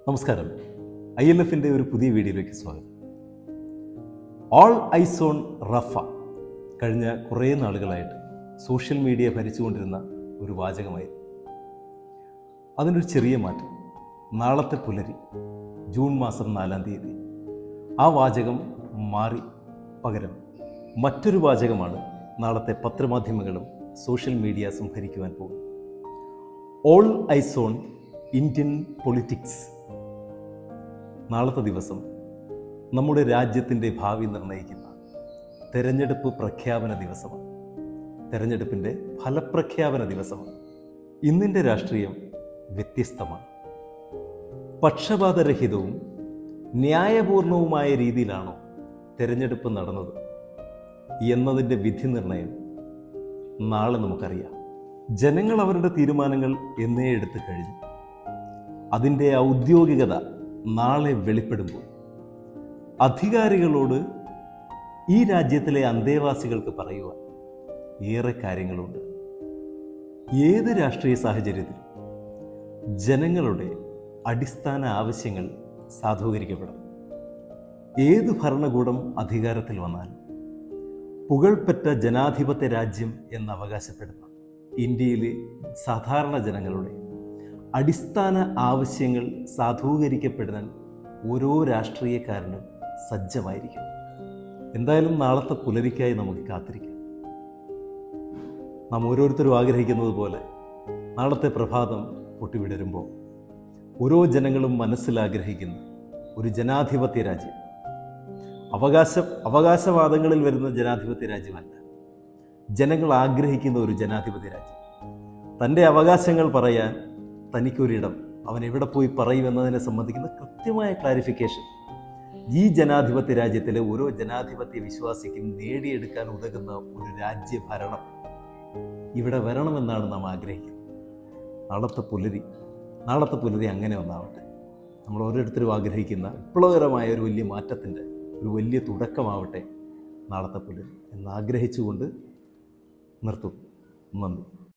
നമസ്കാരം. ILFൻ്റെ ഒരു പുതിയ വീഡിയോയിലേക്ക് സ്വാഗതം. ഓൾ ഐസ് ഓൺ റഫ കഴിഞ്ഞ കുറേ നാളുകളായിട്ട് സോഷ്യൽ മീഡിയ ഭരിച്ചുകൊണ്ടിരുന്ന ഒരു വാചകമായിരുന്നു. അതിനൊരു ചെറിയ മാറ്റം. നാളത്തെ പുലരി ജൂൺ മാസം 4-ാം തീയതി ആ വാചകം മാറി പകരം മറ്റൊരു വാചകമാണ് നാളത്തെ പത്രമാധ്യമങ്ങളും സോഷ്യൽ മീഡിയാസും ഭരിക്കുവാൻ പോകും. All ice on Indian politics. നാളത്തെ ദിവസം നമ്മുടെ രാജ്യത്തിൻ്റെ ഭാവി നിർണ്ണയിക്കുന്ന തെരഞ്ഞെടുപ്പ് പ്രഖ്യാപന ദിവസമാണ്. തെരഞ്ഞെടുപ്പിൻ്റെ ഫലപ്രഖ്യാപന ദിവസമാണ്. ഇന്നിൻ്റെ രാഷ്ട്രീയം വ്യത്യസ്തമാണ്. പക്ഷപാതരഹിതവും ന്യായപൂർണവുമായ രീതിയിലാണോ തെരഞ്ഞെടുപ്പ് നടന്നത് എന്നതിൻ്റെ വിധി നിർണയം നാളെ നമുക്കറിയാം. ജനങ്ങൾ അവരുടെ തീരുമാനങ്ങൾ എന്നേ എടുത്തു കഴിഞ്ഞു. അതിൻ്റെ ഔദ്യോഗികത നാളെ വെളിപ്പെടുമ്പോൾ അധികാരികളോട് ഈ രാജ്യത്തിലെ അന്തേവാസികൾക്ക് പറയുവാൻ ഏറെ കാര്യങ്ങളുണ്ട്. ഏത് രാഷ്ട്രീയ സാഹചര്യത്തിലും ജനങ്ങളുടെ അടിസ്ഥാന ആവശ്യങ്ങൾ സാധൂകരിക്കപ്പെടണം. ഏത് ഭരണകൂടം അധികാരത്തിൽ വന്നാലും പുകഴ്പെറ്റ ജനാധിപത്യ രാജ്യം എന്ന് അവകാശപ്പെടുന്ന ഇന്ത്യയിലെ സാധാരണ ജനങ്ങളുടെ അടിസ്ഥാന ആവശ്യങ്ങൾ സാധൂകരിക്കപ്പെടാൻ ഓരോ രാഷ്ട്രീയക്കാരനും സജ്ജമായിരിക്കും. എന്തായാലും നാളത്തെ പുലരിക്കായി നമുക്ക് കാത്തിരിക്കാം. നാം ഓരോരുത്തരും ആഗ്രഹിക്കുന്നത് പോലെ നാളത്തെ പ്രഭാതം പൊട്ടിവിടരുമ്പോൾ ഓരോ ജനങ്ങളും മനസ്സിലാഗ്രഹിക്കുന്ന ഒരു ജനാധിപത്യ രാജ്യം, അവകാശവാദങ്ങളിൽ വരുന്ന ജനാധിപത്യ രാജ്യമല്ല, ജനങ്ങൾ ആഗ്രഹിക്കുന്ന ഒരു ജനാധിപത്യ രാജ്യം. തൻ്റെ അവകാശങ്ങൾ പറയാൻ തനിക്കൊരിടം അവൻ എവിടെ പോയി പറയുമെന്നതിനെ സംബന്ധിക്കുന്ന കൃത്യമായ ക്ലാരിഫിക്കേഷൻ ഈ ജനാധിപത്യ രാജ്യത്തിലെ ഓരോ ജനാധിപത്യ വിശ്വാസിക്കും നേടിയെടുക്കാൻ ഉതകുന്ന ഒരു രാജ്യഭരണം ഇവിടെ വരണമെന്നാണ് നാം ആഗ്രഹിക്കുന്നത്. നാളത്തെ പുലരി അങ്ങനെ ഒന്നാവട്ടെ. നമ്മൾ ഓരോരുത്തരും ആഗ്രഹിക്കുന്ന വിപ്ലവകരമായ ഒരു വലിയ മാറ്റത്തിൻ്റെ ഒരു വലിയ തുടക്കമാവട്ടെ നാളത്തെ പുലരി എന്നാഗ്രഹിച്ചുകൊണ്ട് നിർത്തും. നന്ദി.